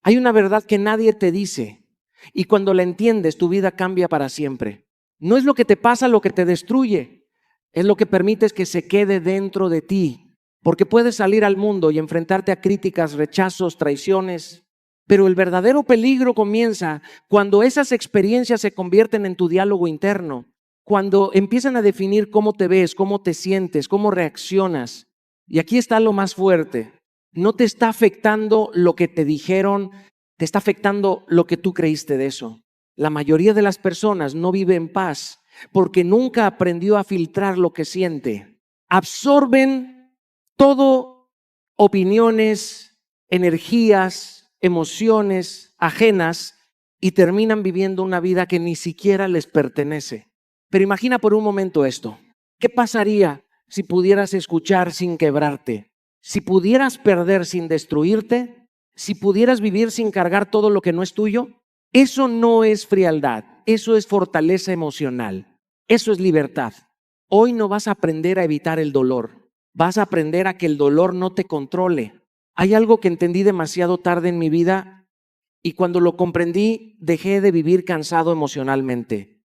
Hay una verdad que nadie te dice y cuando la entiendes tu vida cambia para siempre. No es lo que te pasa lo que te destruye, es lo que permites que se quede dentro de ti. Porque puedes salir al mundo y enfrentarte a críticas, rechazos, traiciones, pero el verdadero peligro comienza cuando esas experiencias se convierten en tu diálogo interno, cuando empiezan a definir cómo te ves, cómo te sientes, cómo reaccionas. Y aquí está lo más fuerte. No te está afectando lo que te dijeron, te está afectando lo que tú creíste de eso. La mayoría de las personas no vive en paz porque nunca aprendió a filtrar lo que siente. Absorben todo, opiniones, energías, emociones ajenas y terminan viviendo una vida que ni siquiera les pertenece. Pero imagina por un momento esto. ¿Qué pasaría si pudieras escuchar sin quebrarte? Si pudieras perder sin destruirte, si pudieras vivir sin cargar todo lo que no es tuyo, eso no es frialdad, eso es fortaleza emocional, eso es libertad. Hoy no vas a aprender a evitar el dolor, vas a aprender a que el dolor no te controle. Hay algo que entendí demasiado tarde en mi vida y cuando lo comprendí dejé de vivir cansado emocionalmente.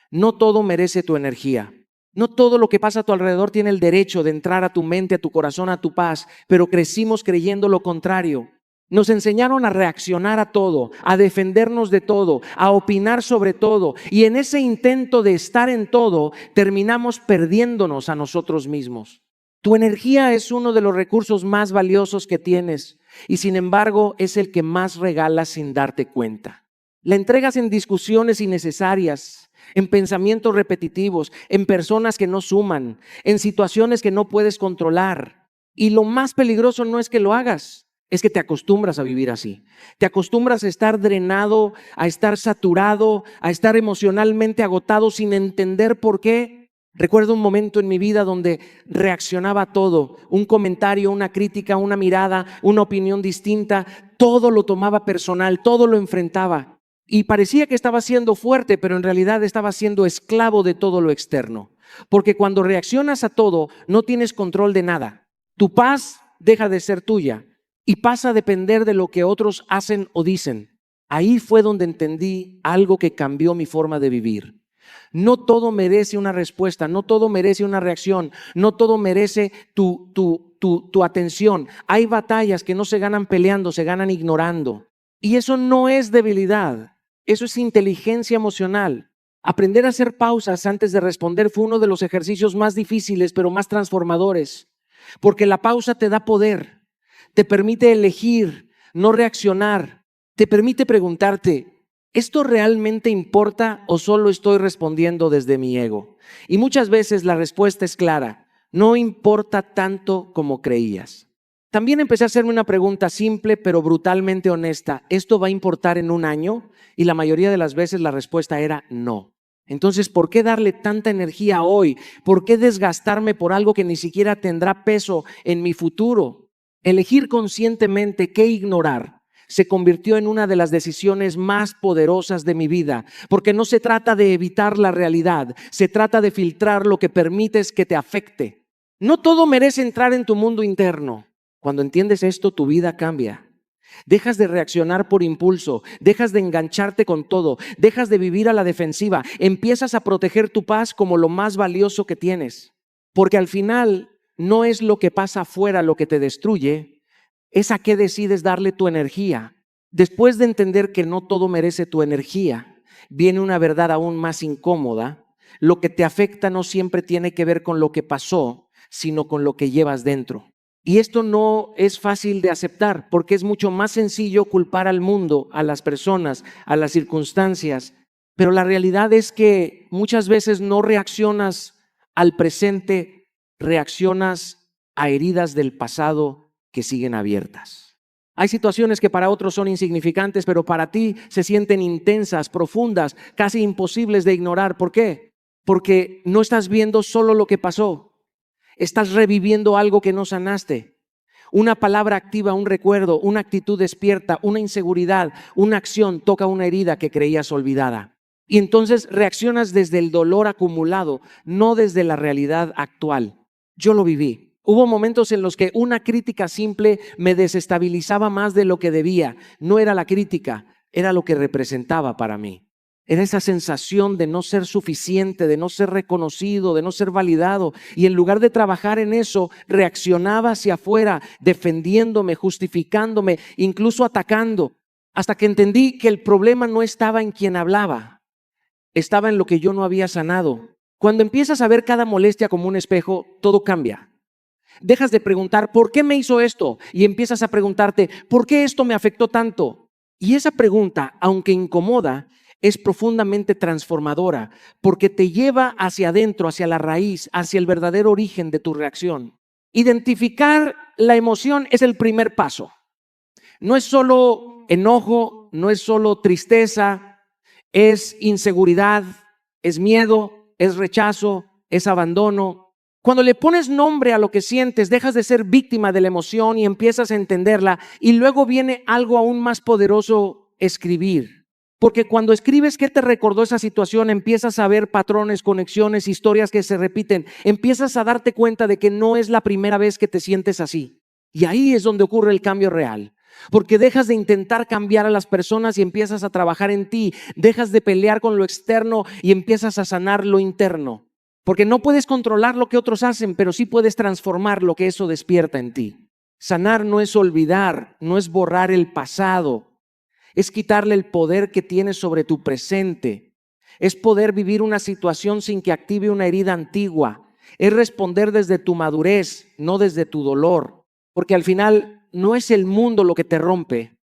No todo merece tu energía. No todo lo que pasa a tu alrededor tiene el derecho de entrar a tu mente, a tu corazón, a tu paz, pero crecimos creyendo lo contrario. Nos enseñaron a reaccionar a todo, a defendernos de todo, a opinar sobre todo. Y en ese intento de estar en todo, terminamos perdiéndonos a nosotros mismos. Tu energía es uno de los recursos más valiosos que tienes y sin embargo es el que más regalas sin darte cuenta. La entregas en discusiones innecesarias, en pensamientos repetitivos, en personas que no suman, en situaciones que no puedes controlar. Y lo más peligroso no es que lo hagas, es que te acostumbras a vivir así. Te acostumbras a estar drenado, a estar saturado, a estar emocionalmente agotado sin entender por qué. Recuerdo un momento en mi vida donde reaccionaba a todo, un comentario, una crítica, una mirada, una opinión distinta, todo lo tomaba personal, todo lo enfrentaba. Y parecía que estaba siendo fuerte, pero en realidad estaba siendo esclavo de todo lo externo. Porque cuando reaccionas a todo, no tienes control de nada. Tu paz deja de ser tuya y pasa a depender de lo que otros hacen o dicen. Ahí fue donde entendí algo que cambió mi forma de vivir. No todo merece una respuesta, no todo merece una reacción, no todo merece tu atención. Hay batallas que no se ganan peleando, se ganan ignorando. Y eso no es debilidad, eso es inteligencia emocional. Aprender a hacer pausas antes de responder fue uno de los ejercicios más difíciles, pero más transformadores. Porque la pausa te da poder, te permite elegir, no reaccionar, te permite preguntarte, ¿esto realmente importa o solo estoy respondiendo desde mi ego? Y muchas veces la respuesta es clara, no importa tanto como creías. También empecé a hacerme una pregunta simple pero brutalmente honesta, ¿esto va a importar en un año? Y la mayoría de las veces la respuesta era no. Entonces, ¿por qué darle tanta energía hoy? ¿Por qué desgastarme por algo que ni siquiera tendrá peso en mi futuro? Elegir conscientemente qué ignorar se convirtió en una de las decisiones más poderosas de mi vida, porque no se trata de evitar la realidad, se trata de filtrar lo que permites que te afecte. No todo merece entrar en tu mundo interno. Cuando entiendes esto, tu vida cambia. Dejas de reaccionar por impulso, dejas de engancharte con todo, dejas de vivir a la defensiva, empiezas a proteger tu paz como lo más valioso que tienes. Porque al final no es lo que pasa afuera lo que te destruye, es a qué decides darle tu energía. Después de entender que no todo merece tu energía, viene una verdad aún más incómoda. Lo que te afecta no siempre tiene que ver con lo que pasó, sino con lo que llevas dentro. Y esto no es fácil de aceptar porque es mucho más sencillo culpar al mundo, a las personas, a las circunstancias. Pero la realidad es que muchas veces no reaccionas al presente, reaccionas a heridas del pasado que siguen abiertas. Hay situaciones que para otros son insignificantes, pero para ti se sienten intensas, profundas, casi imposibles de ignorar. ¿Por qué? Porque no estás viendo solo lo que pasó. Estás reviviendo algo que no sanaste. Una palabra activa un recuerdo, una actitud despierta, una inseguridad, una acción toca una herida que creías olvidada. Y entonces reaccionas desde el dolor acumulado, no desde la realidad actual. Yo lo viví. Hubo momentos en los que una crítica simple me desestabilizaba más de lo que debía. No era la crítica, era lo que representaba para mí. Era esa sensación de no ser suficiente, de no ser reconocido, de no ser validado. Y en lugar de trabajar en eso, reaccionaba hacia afuera, defendiéndome, justificándome, incluso atacando. Hasta que entendí que el problema no estaba en quien hablaba, estaba en lo que yo no había sanado. Cuando empiezas a ver cada molestia como un espejo, todo cambia. Dejas de preguntar, ¿por qué me hizo esto? Y empiezas a preguntarte, ¿por qué esto me afectó tanto? Y esa pregunta, aunque incomoda, es profundamente transformadora porque te lleva hacia adentro, hacia la raíz, hacia el verdadero origen de tu reacción. Identificar la emoción es el primer paso. No es solo enojo, no es solo tristeza, es inseguridad, es miedo, es rechazo, es abandono. Cuando le pones nombre a lo que sientes, dejas de ser víctima de la emoción y empiezas a entenderla. Y luego viene algo aún más poderoso: escribir. Porque cuando escribes qué te recordó esa situación, empiezas a ver patrones, conexiones, historias que se repiten. Empiezas a darte cuenta de que no es la primera vez que te sientes así. Y ahí es donde ocurre el cambio real. Porque dejas de intentar cambiar a las personas y empiezas a trabajar en ti. Dejas de pelear con lo externo y empiezas a sanar lo interno. Porque no puedes controlar lo que otros hacen, pero sí puedes transformar lo que eso despierta en ti. Sanar no es olvidar, no es borrar el pasado. Es quitarle el poder que tienes sobre tu presente. Es poder vivir una situación sin que active una herida antigua. Es responder desde tu madurez, no desde tu dolor. Porque al final no es el mundo lo que te rompe,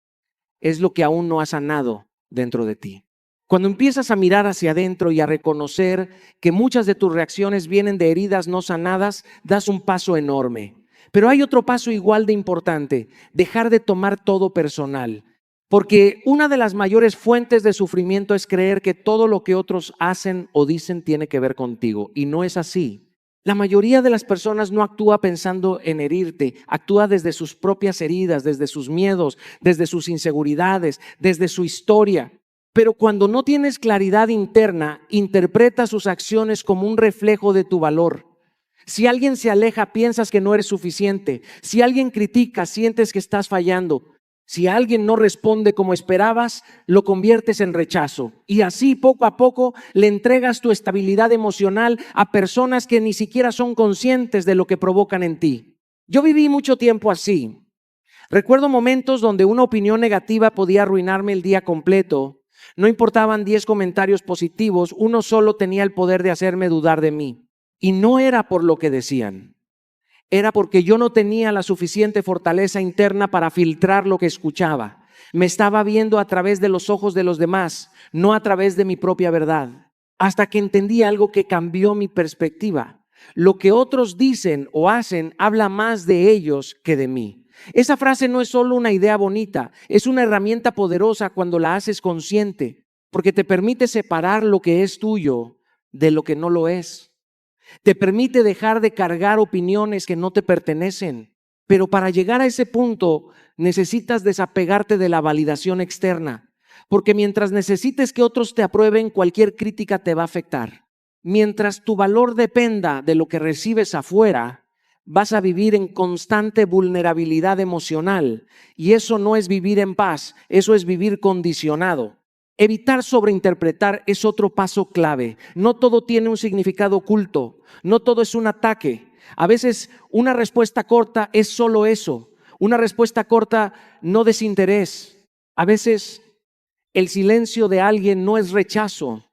es lo que aún no has sanado dentro de ti. Cuando empiezas a mirar hacia adentro y a reconocer que muchas de tus reacciones vienen de heridas no sanadas, das un paso enorme. Pero hay otro paso igual de importante: dejar de tomar todo personal. Porque una de las mayores fuentes de sufrimiento es creer que todo lo que otros hacen o dicen tiene que ver contigo. Y no es así. La mayoría de las personas no actúa pensando en herirte, actúa desde sus propias heridas, desde sus miedos, desde sus inseguridades, desde su historia. Pero cuando no tienes claridad interna, interpreta sus acciones como un reflejo de tu valor. Si alguien se aleja, piensas que no eres suficiente. Si alguien critica, sientes que estás fallando. Si alguien no responde como esperabas, lo conviertes en rechazo. Y así poco a poco le entregas tu estabilidad emocional a personas que ni siquiera son conscientes de lo que provocan en ti. Yo viví mucho tiempo así. Recuerdo momentos donde una opinión negativa podía arruinarme el día completo. No importaban 10 comentarios positivos, uno solo tenía el poder de hacerme dudar de mí. Y no era por lo que decían. Era porque yo no tenía la suficiente fortaleza interna para filtrar lo que escuchaba. Me estaba viendo a través de los ojos de los demás, no a través de mi propia verdad. Hasta que entendí algo que cambió mi perspectiva. Lo que otros dicen o hacen habla más de ellos que de mí. Esa frase no es solo una idea bonita, es una herramienta poderosa cuando la haces consciente, porque te permite separar lo que es tuyo de lo que no lo es. Te permite dejar de cargar opiniones que no te pertenecen. Pero para llegar a ese punto necesitas desapegarte de la validación externa. Porque mientras necesites que otros te aprueben, cualquier crítica te va a afectar. Mientras tu valor dependa de lo que recibes afuera, vas a vivir en constante vulnerabilidad emocional. Y eso no es vivir en paz, eso es vivir condicionado. Evitar sobreinterpretar es otro paso clave. No todo tiene un significado oculto, no todo es un ataque. A veces una respuesta corta es solo eso, una respuesta corta no desinterés. A veces el silencio de alguien no es rechazo,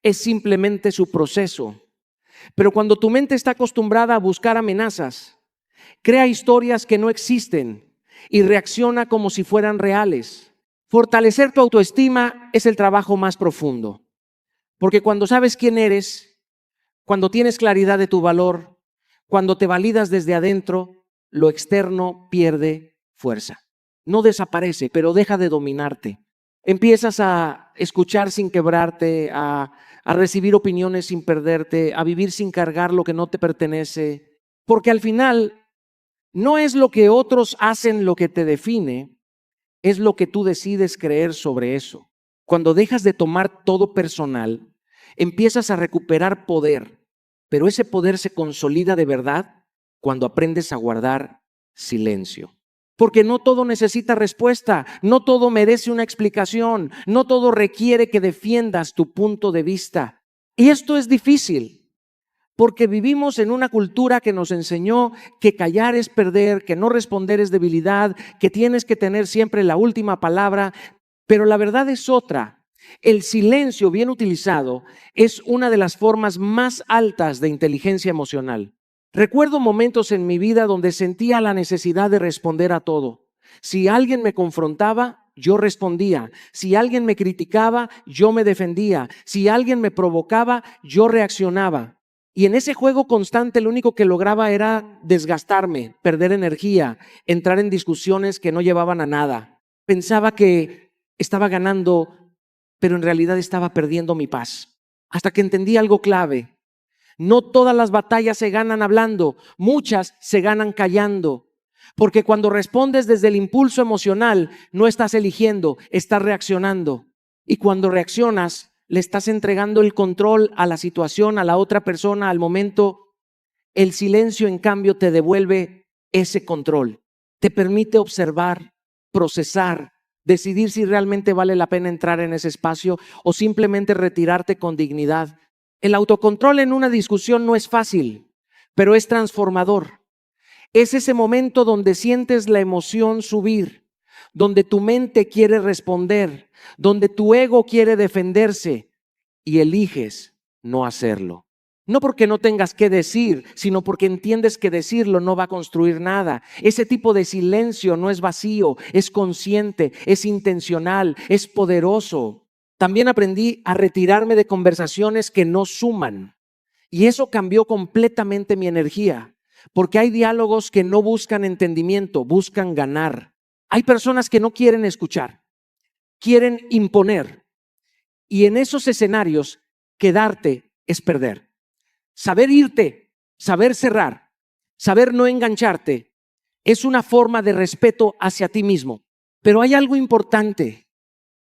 es simplemente su proceso. Pero cuando tu mente está acostumbrada a buscar amenazas, crea historias que no existen y reacciona como si fueran reales. Fortalecer tu autoestima es el trabajo más profundo, porque cuando sabes quién eres, cuando tienes claridad de tu valor, cuando te validas desde adentro, lo externo pierde fuerza. No desaparece, pero deja de dominarte. Empiezas a escuchar sin quebrarte, a recibir opiniones sin perderte, a vivir sin cargar lo que no te pertenece, porque al final no es lo que otros hacen lo que te define, es lo que tú decides creer sobre eso. Cuando dejas de tomar todo personal, empiezas a recuperar poder, pero ese poder se consolida de verdad cuando aprendes a guardar silencio. Porque no todo necesita respuesta, no todo merece una explicación, no todo requiere que defiendas tu punto de vista. Y esto es difícil, porque vivimos en una cultura que nos enseñó que callar es perder, que no responder es debilidad, que tienes que tener siempre la última palabra, pero la verdad es otra. El silencio bien utilizado es una de las formas más altas de inteligencia emocional. Recuerdo momentos en mi vida donde sentía la necesidad de responder a todo. Si alguien me confrontaba, yo respondía. Si alguien me criticaba, yo me defendía. Si alguien me provocaba, yo reaccionaba. Y en ese juego constante lo único que lograba era desgastarme, perder energía, entrar en discusiones que no llevaban a nada. Pensaba que estaba ganando, pero en realidad estaba perdiendo mi paz. Hasta que entendí algo clave. No todas las batallas se ganan hablando, muchas se ganan callando. Porque cuando respondes desde el impulso emocional, no estás eligiendo, estás reaccionando. Y cuando reaccionas, le estás entregando el control a la situación, a la otra persona, al momento. El silencio, en cambio, te devuelve ese control. Te permite observar, procesar, decidir si realmente vale la pena entrar en ese espacio o simplemente retirarte con dignidad. El autocontrol en una discusión no es fácil, pero es transformador. Es ese momento donde sientes la emoción subir, donde tu mente quiere responder, donde tu ego quiere defenderse y eliges no hacerlo. No porque no tengas que decir, sino porque entiendes que decirlo no va a construir nada. Ese tipo de silencio no es vacío, es consciente, es intencional, es poderoso. También aprendí a retirarme de conversaciones que no suman. Y eso cambió completamente mi energía, porque hay diálogos que no buscan entendimiento, buscan ganar. Hay personas que no quieren escuchar, quieren imponer. Y en esos escenarios, quedarte es perder. Saber irte, saber cerrar, saber no engancharte, es una forma de respeto hacia ti mismo. Pero hay algo importante.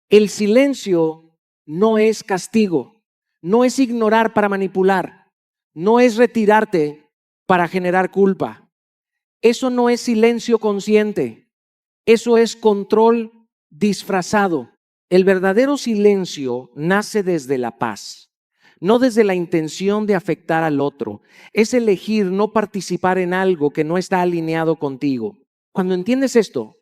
El silencio no es castigo, no es ignorar para manipular, no es retirarte para generar culpa. Eso no es silencio consciente, eso es control disfrazado. El verdadero silencio nace desde la paz, no desde la intención de afectar al otro. Es elegir no participar en algo que no está alineado contigo. Cuando entiendes esto,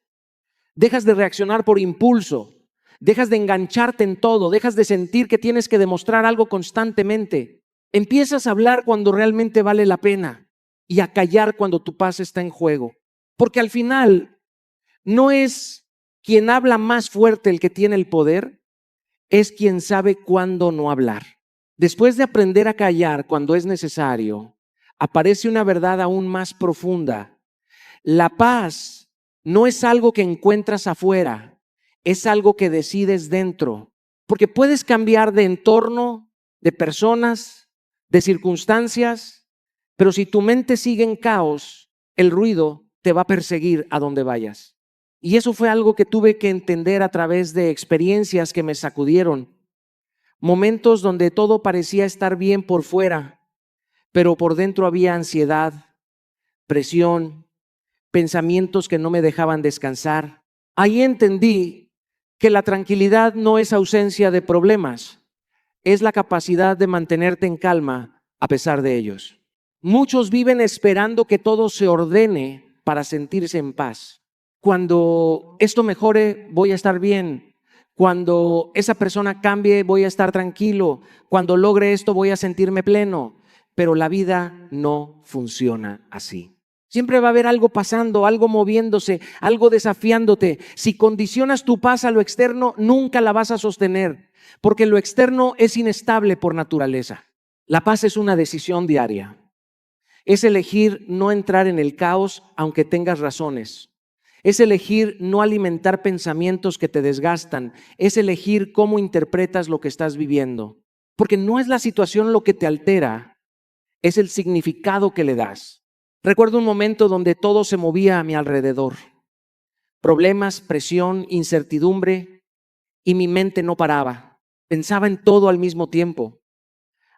dejas de reaccionar por impulso, dejas de engancharte en todo, dejas de sentir que tienes que demostrar algo constantemente. Empiezas a hablar cuando realmente vale la pena y a callar cuando tu paz está en juego. Porque al final no es quien habla más fuerte el que tiene el poder, es quien sabe cuándo no hablar. Después de aprender a callar cuando es necesario, aparece una verdad aún más profunda. La paz no es algo que encuentras afuera, es algo que decides dentro. Porque puedes cambiar de entorno, de personas, de circunstancias, pero si tu mente sigue en caos, el ruido te va a perseguir a donde vayas. Y eso fue algo que tuve que entender a través de experiencias que me sacudieron. Momentos donde todo parecía estar bien por fuera, pero por dentro había ansiedad, presión, pensamientos que no me dejaban descansar. Ahí entendí que la tranquilidad no es ausencia de problemas, es la capacidad de mantenerte en calma a pesar de ellos. Muchos viven esperando que todo se ordene para sentirse en paz. Cuando esto mejore, voy a estar bien. Cuando esa persona cambie, voy a estar tranquilo. Cuando logre esto, voy a sentirme pleno. Pero la vida no funciona así. Siempre va a haber algo pasando, algo moviéndose, algo desafiándote. Si condicionas tu paz a lo externo, nunca la vas a sostener, porque lo externo es inestable por naturaleza. La paz es una decisión diaria. Es elegir no entrar en el caos aunque tengas razones. Es elegir no alimentar pensamientos que te desgastan. Es elegir cómo interpretas lo que estás viviendo. Porque no es la situación lo que te altera, es el significado que le das. Recuerdo un momento donde todo se movía a mi alrededor. Problemas, presión, incertidumbre, y mi mente no paraba. Pensaba en todo al mismo tiempo.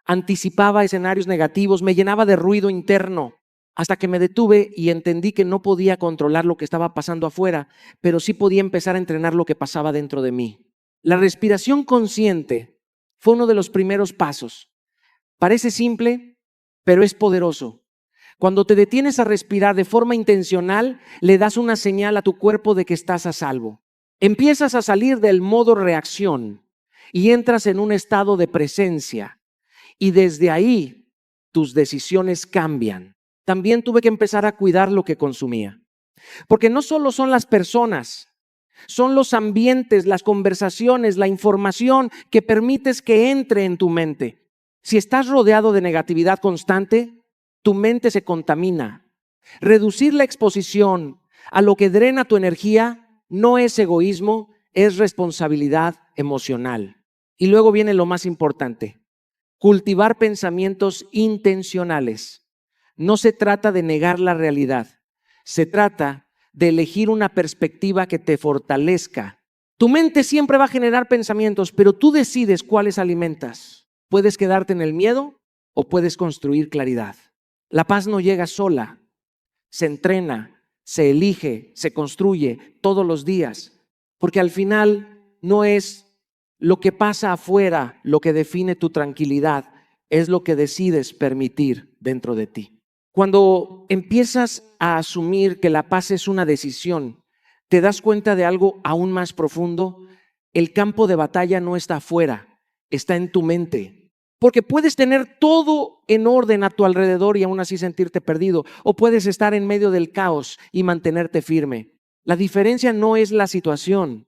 Anticipaba escenarios negativos, me llenaba de ruido interno. hasta que me detuve y entendí que no podía controlar lo que estaba pasando afuera, pero sí podía empezar a entrenar lo que pasaba dentro de mí. La respiración consciente fue uno de los primeros pasos. Parece simple, pero es poderoso. Cuando te detienes a respirar de forma intencional, le das una señal a tu cuerpo de que estás a salvo. Empiezas a salir del modo reacción y entras en un estado de presencia. Y desde ahí tus decisiones cambian. También tuve que empezar a cuidar lo que consumía. Porque no solo son las personas, son los ambientes, las conversaciones, la información que permites que entre en tu mente. Si estás rodeado de negatividad constante, tu mente se contamina. Reducir la exposición a lo que drena tu energía no es egoísmo, es responsabilidad emocional. Y luego viene lo más importante: cultivar pensamientos intencionales. No se trata de negar la realidad, se trata de elegir una perspectiva que te fortalezca. Tu mente siempre va a generar pensamientos, pero tú decides cuáles alimentas. Puedes quedarte en el miedo o puedes construir claridad. La paz no llega sola, se entrena, se elige, se construye todos los días, porque al final no es lo que pasa afuera lo que define tu tranquilidad, es lo que decides permitir dentro de ti. Cuando empiezas a asumir que la paz es una decisión, te das cuenta de algo aún más profundo. El campo de batalla no está afuera, está en tu mente. Porque puedes tener todo en orden a tu alrededor y aún así sentirte perdido, o puedes estar en medio del caos y mantenerte firme. La diferencia no es la situación,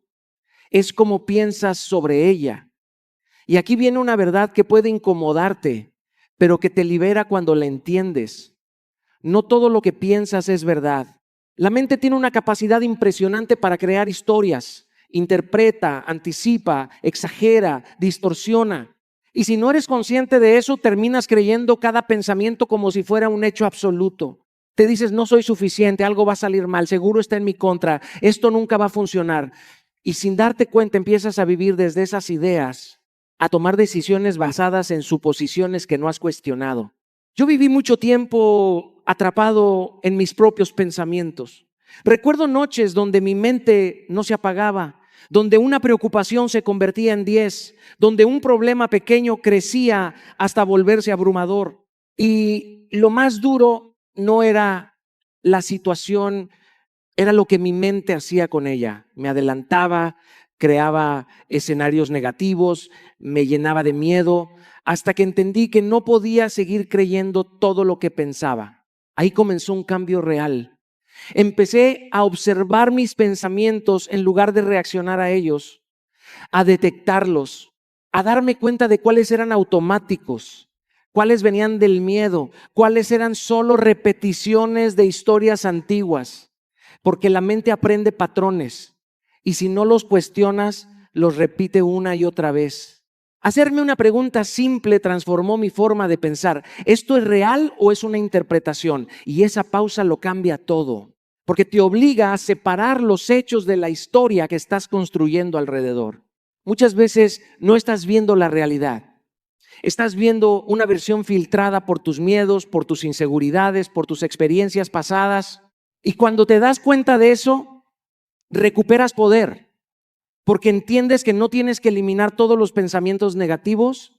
es cómo piensas sobre ella. Y aquí viene una verdad que puede incomodarte, pero que te libera cuando la entiendes. No todo lo que piensas es verdad. La mente tiene una capacidad impresionante para crear historias. Interpreta, anticipa, exagera, distorsiona. Y si no eres consciente de eso, terminas creyendo cada pensamiento como si fuera un hecho absoluto. Te dices, no soy suficiente, algo va a salir mal, seguro está en mi contra, esto nunca va a funcionar. Y sin darte cuenta empiezas a vivir desde esas ideas, a tomar decisiones basadas en suposiciones que no has cuestionado. Yo viví mucho tiempo atrapado en mis propios pensamientos. Recuerdo noches donde mi mente no se apagaba, donde una preocupación se convertía en 10, donde un problema pequeño crecía hasta volverse abrumador. Y lo más duro no era la situación, era lo que mi mente hacía con ella. Me adelantaba, creaba escenarios negativos, me llenaba de miedo, hasta que entendí que no podía seguir creyendo todo lo que pensaba. Ahí comenzó un cambio real. Empecé a observar mis pensamientos en lugar de reaccionar a ellos, a detectarlos, a darme cuenta de cuáles eran automáticos, cuáles venían del miedo, cuáles eran solo repeticiones de historias antiguas, porque la mente aprende patrones y si no los cuestionas, los repite una y otra vez. Hacerme una pregunta simple transformó mi forma de pensar. ¿Esto es real o es una interpretación? Y esa pausa lo cambia todo, porque te obliga a separar los hechos de la historia que estás construyendo alrededor. Muchas veces no estás viendo la realidad. Estás viendo una versión filtrada por tus miedos, por tus inseguridades, por tus experiencias pasadas. Y cuando te das cuenta de eso, recuperas poder. Porque entiendes que no tienes que eliminar todos los pensamientos negativos,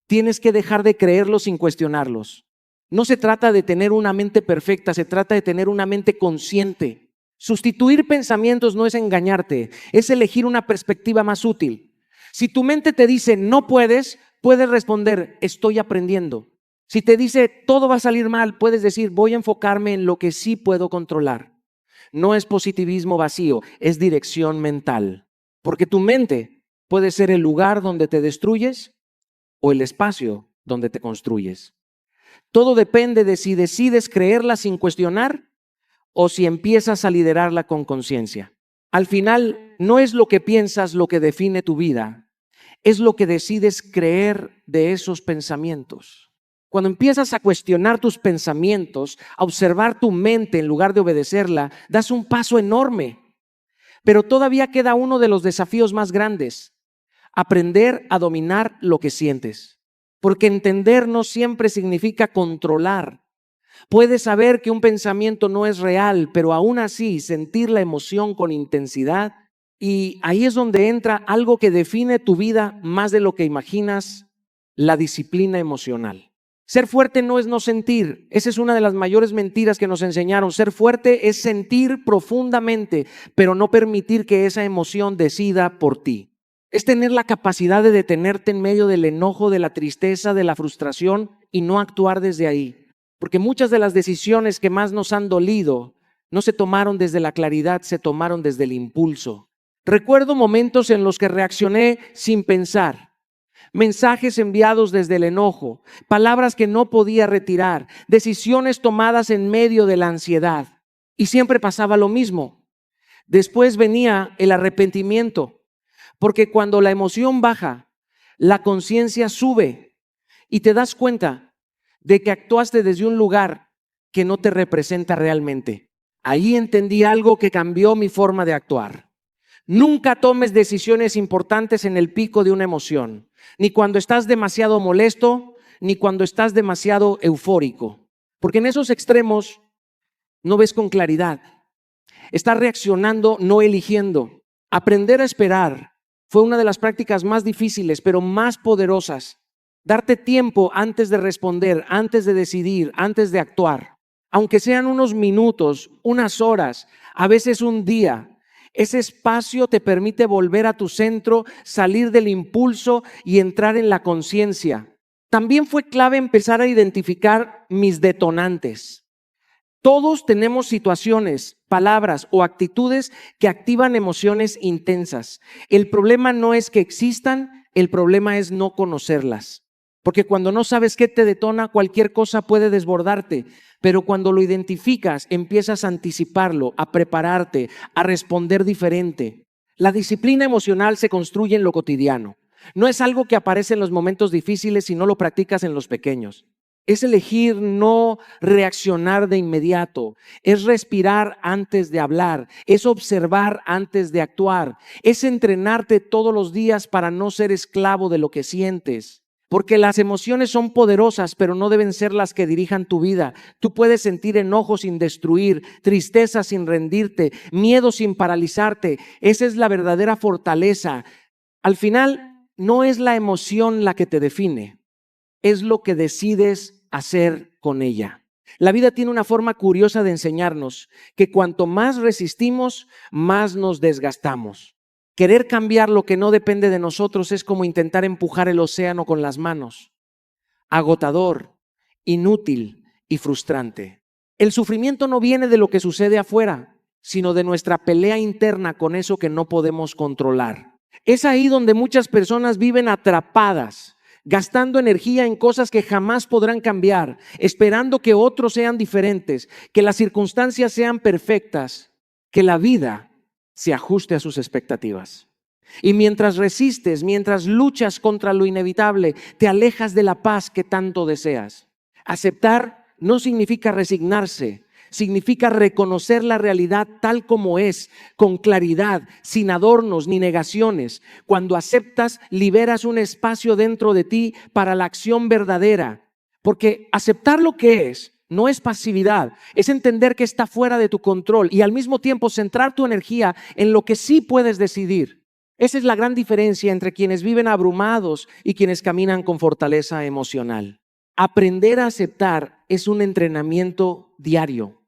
tienes que dejar de creerlos sin cuestionarlos. No se trata de tener una mente perfecta, se trata de tener una mente consciente. Sustituir pensamientos no es engañarte, es elegir una perspectiva más útil. Si tu mente te dice no puedes, puedes responder estoy aprendiendo. Si te dice todo va a salir mal, puedes decir voy a enfocarme en lo que sí puedo controlar. No es positivismo vacío, es dirección mental. Porque tu mente puede ser el lugar donde te destruyes o el espacio donde te construyes. Todo depende de si decides creerla sin cuestionar o si empiezas a liderarla con conciencia. Al final, no es lo que piensas lo que define tu vida, es lo que decides creer de esos pensamientos. Cuando empiezas a cuestionar tus pensamientos, a observar tu mente en lugar de obedecerla, das un paso enorme. Pero todavía queda uno de los desafíos más grandes: aprender a dominar lo que sientes. Porque entender no siempre significa controlar. Puedes saber que un pensamiento no es real, pero aún así sentir la emoción con intensidad. Y ahí es donde entra algo que define tu vida más de lo que imaginas: la disciplina emocional. Ser fuerte no es no sentir. Esa es una de las mayores mentiras que nos enseñaron. Ser fuerte es sentir profundamente, pero no permitir que esa emoción decida por ti. Es tener la capacidad de detenerte en medio del enojo, de la tristeza, de la frustración y no actuar desde ahí. Porque muchas de las decisiones que más nos han dolido no se tomaron desde la claridad, se tomaron desde el impulso. Recuerdo momentos en los que reaccioné sin pensar. Mensajes enviados desde el enojo, palabras que no podía retirar, decisiones tomadas en medio de la ansiedad. Y siempre pasaba lo mismo. Después venía el arrepentimiento, porque cuando la emoción baja, la conciencia sube y te das cuenta de que actuaste desde un lugar que no te representa realmente. Ahí entendí algo que cambió mi forma de actuar. Nunca tomes decisiones importantes en el pico de una emoción, ni cuando estás demasiado molesto, ni cuando estás demasiado eufórico, porque en esos extremos no ves con claridad. Estás reaccionando, no eligiendo. Aprender a esperar fue una de las prácticas más difíciles, pero más poderosas. Darte tiempo antes de responder, antes de decidir, antes de actuar. Aunque sean unos minutos, unas horas, a veces un día. Ese espacio te permite volver a tu centro, salir del impulso y entrar en la conciencia. También fue clave empezar a identificar mis detonantes. Todos tenemos situaciones, palabras o actitudes que activan emociones intensas. El problema no es que existan, el problema es no conocerlas. Porque cuando no sabes qué te detona, cualquier cosa puede desbordarte. Pero cuando lo identificas, empiezas a anticiparlo, a prepararte, a responder diferente. La disciplina emocional se construye en lo cotidiano. No es algo que aparece en los momentos difíciles si no lo practicas en los pequeños. Es elegir no reaccionar de inmediato, es respirar antes de hablar, es observar antes de actuar, es entrenarte todos los días para no ser esclavo de lo que sientes. Porque las emociones son poderosas, pero no deben ser las que dirijan tu vida. Tú puedes sentir enojo sin destruir, tristeza sin rendirte, miedo sin paralizarte. Esa es la verdadera fortaleza. Al final, no es la emoción la que te define, es lo que decides hacer con ella. La vida tiene una forma curiosa de enseñarnos que cuanto más resistimos, más nos desgastamos. Querer cambiar lo que no depende de nosotros es como intentar empujar el océano con las manos. Agotador, inútil y frustrante. El sufrimiento no viene de lo que sucede afuera, sino de nuestra pelea interna con eso que no podemos controlar. Es ahí donde muchas personas viven atrapadas, gastando energía en cosas que jamás podrán cambiar, esperando que otros sean diferentes, que las circunstancias sean perfectas, que la vida se ajuste a sus expectativas. Y mientras resistes, mientras luchas contra lo inevitable, te alejas de la paz que tanto deseas. Aceptar no significa resignarse, significa reconocer la realidad tal como es, con claridad, sin adornos ni negaciones. Cuando aceptas, liberas un espacio dentro de ti para la acción verdadera. Porque aceptar lo que es no es pasividad, es entender que está fuera de tu control y al mismo tiempo centrar tu energía en lo que sí puedes decidir. Esa es la gran diferencia entre quienes viven abrumados y quienes caminan con fortaleza emocional. Aprender a aceptar es un entrenamiento diario.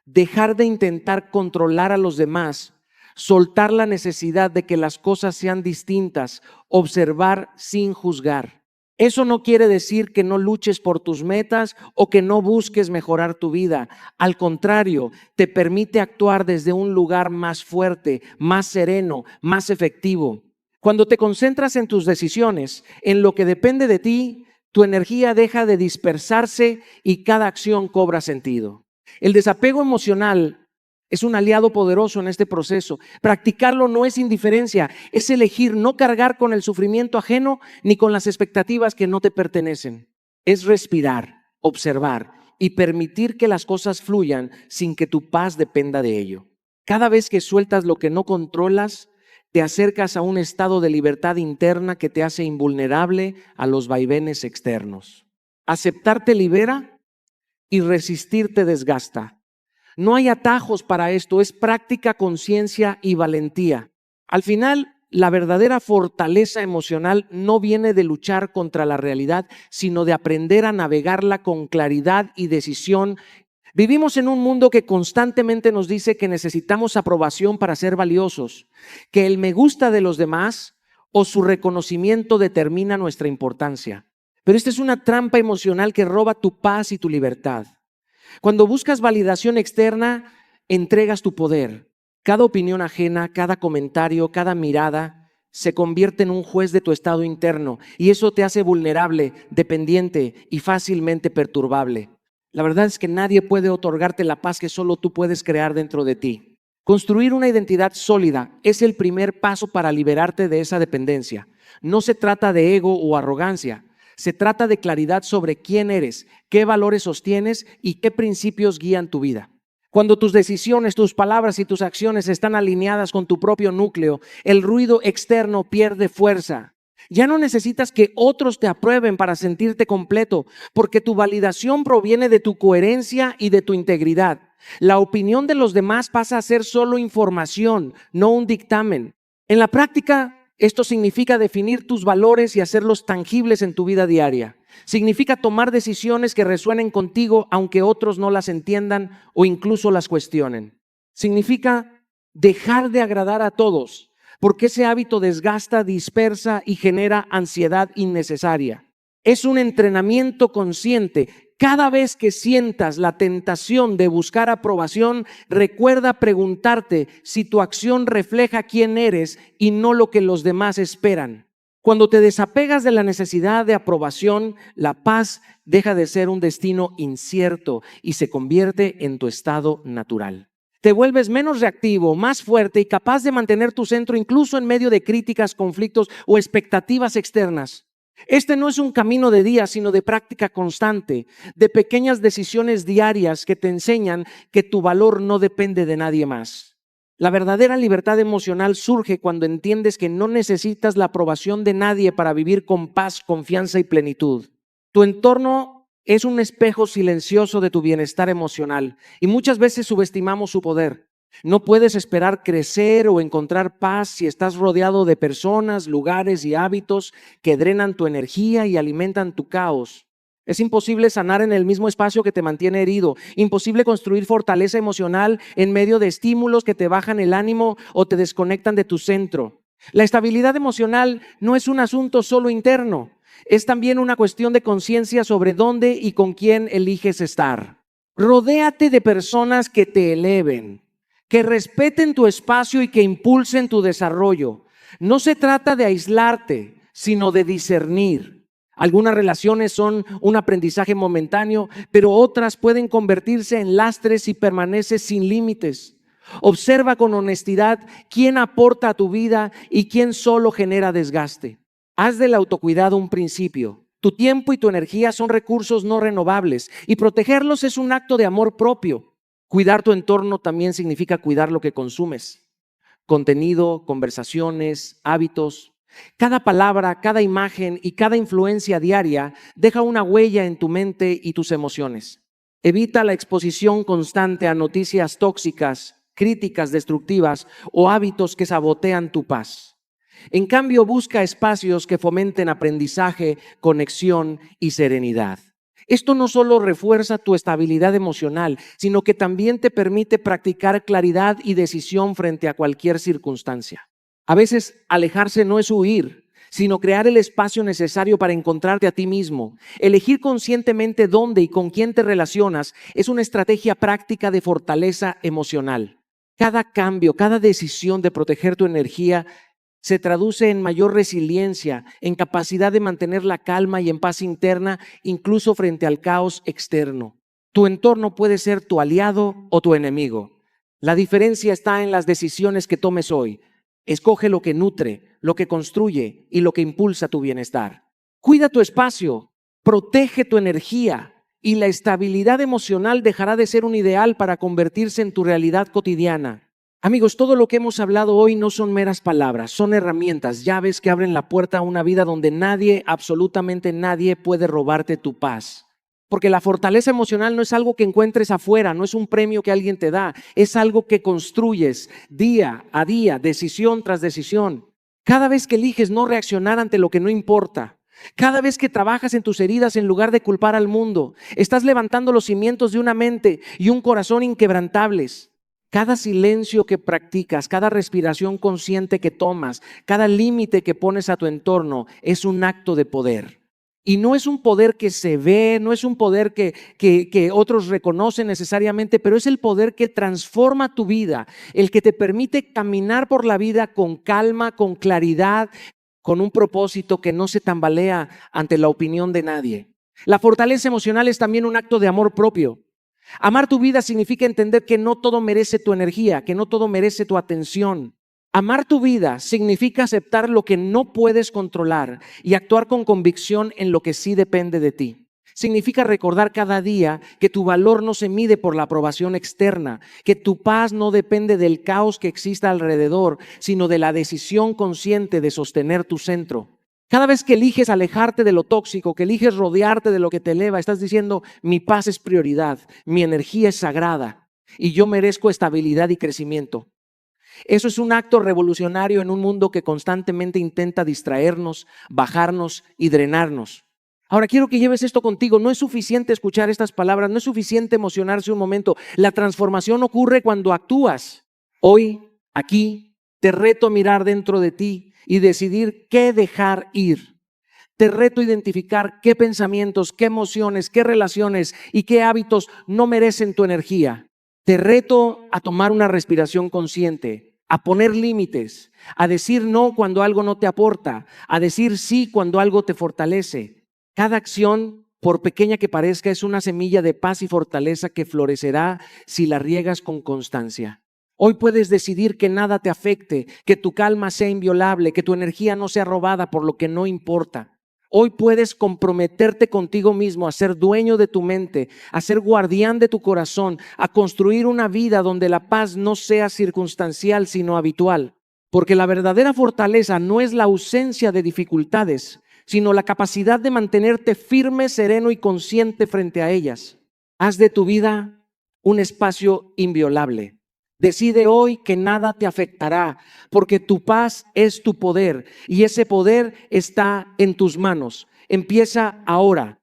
Dejar de intentar controlar a los demás, soltar la necesidad de que las cosas sean distintas, observar sin juzgar. Eso no quiere decir que no luches por tus metas o que no busques mejorar tu vida. Al contrario, te permite actuar desde un lugar más fuerte, más sereno, más efectivo. Cuando te concentras en tus decisiones, en lo que depende de ti, tu energía deja de dispersarse y cada acción cobra sentido. El desapego emocional es un aliado poderoso en este proceso. Practicarlo no es indiferencia, es elegir no cargar con el sufrimiento ajeno ni con las expectativas que no te pertenecen. Es respirar, observar y permitir que las cosas fluyan sin que tu paz dependa de ello. Cada vez que sueltas lo que no controlas, te acercas a un estado de libertad interna que te hace invulnerable a los vaivenes externos. Aceptar te libera y resistir te desgasta. No hay atajos para esto, es práctica, conciencia y valentía. Al final, la verdadera fortaleza emocional no viene de luchar contra la realidad, sino de aprender a navegarla con claridad y decisión. Vivimos en un mundo que constantemente nos dice que necesitamos aprobación para ser valiosos, que el me gusta de los demás o su reconocimiento determina nuestra importancia. Pero esta es una trampa emocional que roba tu paz y tu libertad. Cuando buscas validación externa, entregas tu poder. Cada opinión ajena, cada comentario, cada mirada se convierte en un juez de tu estado interno y eso te hace vulnerable, dependiente y fácilmente perturbable. La verdad es que nadie puede otorgarte la paz que solo tú puedes crear dentro de ti. Construir una identidad sólida es el primer paso para liberarte de esa dependencia. No se trata de ego o arrogancia. Se trata de claridad sobre quién eres, qué valores sostienes y qué principios guían tu vida. Cuando tus decisiones, tus palabras y tus acciones están alineadas con tu propio núcleo, el ruido externo pierde fuerza. Ya no necesitas que otros te aprueben para sentirte completo, porque tu validación proviene de tu coherencia y de tu integridad. La opinión de los demás pasa a ser solo información, no un dictamen. En la práctica, esto significa definir tus valores y hacerlos tangibles en tu vida diaria. Significa tomar decisiones que resuenen contigo aunque otros no las entiendan o incluso las cuestionen. Significa dejar de agradar a todos, porque ese hábito desgasta, dispersa y genera ansiedad innecesaria. Es un entrenamiento consciente. Cada vez que sientas la tentación de buscar aprobación, recuerda preguntarte si tu acción refleja quién eres y no lo que los demás esperan. Cuando te desapegas de la necesidad de aprobación, la paz deja de ser un destino incierto y se convierte en tu estado natural. Te vuelves menos reactivo, más fuerte y capaz de mantener tu centro incluso en medio de críticas, conflictos o expectativas externas. Este no es un camino de días, sino de práctica constante, de pequeñas decisiones diarias que te enseñan que tu valor no depende de nadie más. La verdadera libertad emocional surge cuando entiendes que no necesitas la aprobación de nadie para vivir con paz, confianza y plenitud. Tu entorno es un espejo silencioso de tu bienestar emocional y muchas veces subestimamos su poder. No puedes esperar crecer o encontrar paz si estás rodeado de personas, lugares y hábitos que drenan tu energía y alimentan tu caos. Es imposible sanar en el mismo espacio que te mantiene herido. Imposible construir fortaleza emocional en medio de estímulos que te bajan el ánimo o te desconectan de tu centro. La estabilidad emocional no es un asunto solo interno. Es también una cuestión de conciencia sobre dónde y con quién eliges estar. Rodéate de personas que te eleven, que respeten tu espacio y que impulsen tu desarrollo. No se trata de aislarte, sino de discernir. Algunas relaciones son un aprendizaje momentáneo, pero otras pueden convertirse en lastres si permaneces sin límites. Observa con honestidad quién aporta a tu vida y quién solo genera desgaste. Haz del autocuidado un principio. Tu tiempo y tu energía son recursos no renovables y protegerlos es un acto de amor propio. Cuidar tu entorno también significa cuidar lo que consumes. Contenido, conversaciones, hábitos. Cada palabra, cada imagen y cada influencia diaria deja una huella en tu mente y tus emociones. Evita la exposición constante a noticias tóxicas, críticas destructivas o hábitos que sabotean tu paz. En cambio, busca espacios que fomenten aprendizaje, conexión y serenidad. Esto no solo refuerza tu estabilidad emocional, sino que también te permite practicar claridad y decisión frente a cualquier circunstancia. A veces alejarse no es huir, sino crear el espacio necesario para encontrarte a ti mismo. Elegir conscientemente dónde y con quién te relacionas es una estrategia práctica de fortaleza emocional. Cada cambio, cada decisión de proteger tu energía se traduce en mayor resiliencia, en capacidad de mantener la calma y en paz interna, incluso frente al caos externo. Tu entorno puede ser tu aliado o tu enemigo. La diferencia está en las decisiones que tomes hoy. Escoge lo que nutre, lo que construye y lo que impulsa tu bienestar. Cuida tu espacio, protege tu energía y la estabilidad emocional dejará de ser un ideal para convertirse en tu realidad cotidiana. Amigos, todo lo que hemos hablado hoy no son meras palabras, son herramientas, llaves que abren la puerta a una vida donde nadie, absolutamente nadie, puede robarte tu paz. Porque la fortaleza emocional no es algo que encuentres afuera, no es un premio que alguien te da, es algo que construyes día a día, decisión tras decisión. Cada vez que eliges no reaccionar ante lo que no importa, cada vez que trabajas en tus heridas en lugar de culpar al mundo, estás levantando los cimientos de una mente y un corazón inquebrantables. Cada silencio que practicas, cada respiración consciente que tomas, cada límite que pones a tu entorno es un acto de poder. Y no es un poder que se ve, no es un poder que otros reconocen necesariamente, pero es el poder que transforma tu vida, el que te permite caminar por la vida con calma, con claridad, con un propósito que no se tambalea ante la opinión de nadie. La fortaleza emocional es también un acto de amor propio. Amar tu vida significa entender que no todo merece tu energía, que no todo merece tu atención. Amar tu vida significa aceptar lo que no puedes controlar y actuar con convicción en lo que sí depende de ti. Significa recordar cada día que tu valor no se mide por la aprobación externa, que tu paz no depende del caos que exista alrededor, sino de la decisión consciente de sostener tu centro. Cada vez que eliges alejarte de lo tóxico, que eliges rodearte de lo que te eleva, estás diciendo: mi paz es prioridad, mi energía es sagrada y yo merezco estabilidad y crecimiento. Eso es un acto revolucionario en un mundo que constantemente intenta distraernos, bajarnos y drenarnos. Ahora quiero que lleves esto contigo. No es suficiente escuchar estas palabras, no es suficiente emocionarse un momento. La transformación ocurre cuando actúas. Hoy, aquí, te reto a mirar dentro de ti y decidir qué dejar ir. Te reto a identificar qué pensamientos, qué emociones, qué relaciones y qué hábitos no merecen tu energía. Te reto a tomar una respiración consciente, a poner límites, a decir no cuando algo no te aporta, a decir sí cuando algo te fortalece. Cada acción, por pequeña que parezca, es una semilla de paz y fortaleza que florecerá si la riegas con constancia. Hoy puedes decidir que nada te afecte, que tu calma sea inviolable, que tu energía no sea robada por lo que no importa. Hoy puedes comprometerte contigo mismo a ser dueño de tu mente, a ser guardián de tu corazón, a construir una vida donde la paz no sea circunstancial sino habitual. Porque la verdadera fortaleza no es la ausencia de dificultades, sino la capacidad de mantenerte firme, sereno y consciente frente a ellas. Haz de tu vida un espacio inviolable. Decide hoy que nada te afectará, porque tu paz es tu poder y ese poder está en tus manos. Empieza ahora.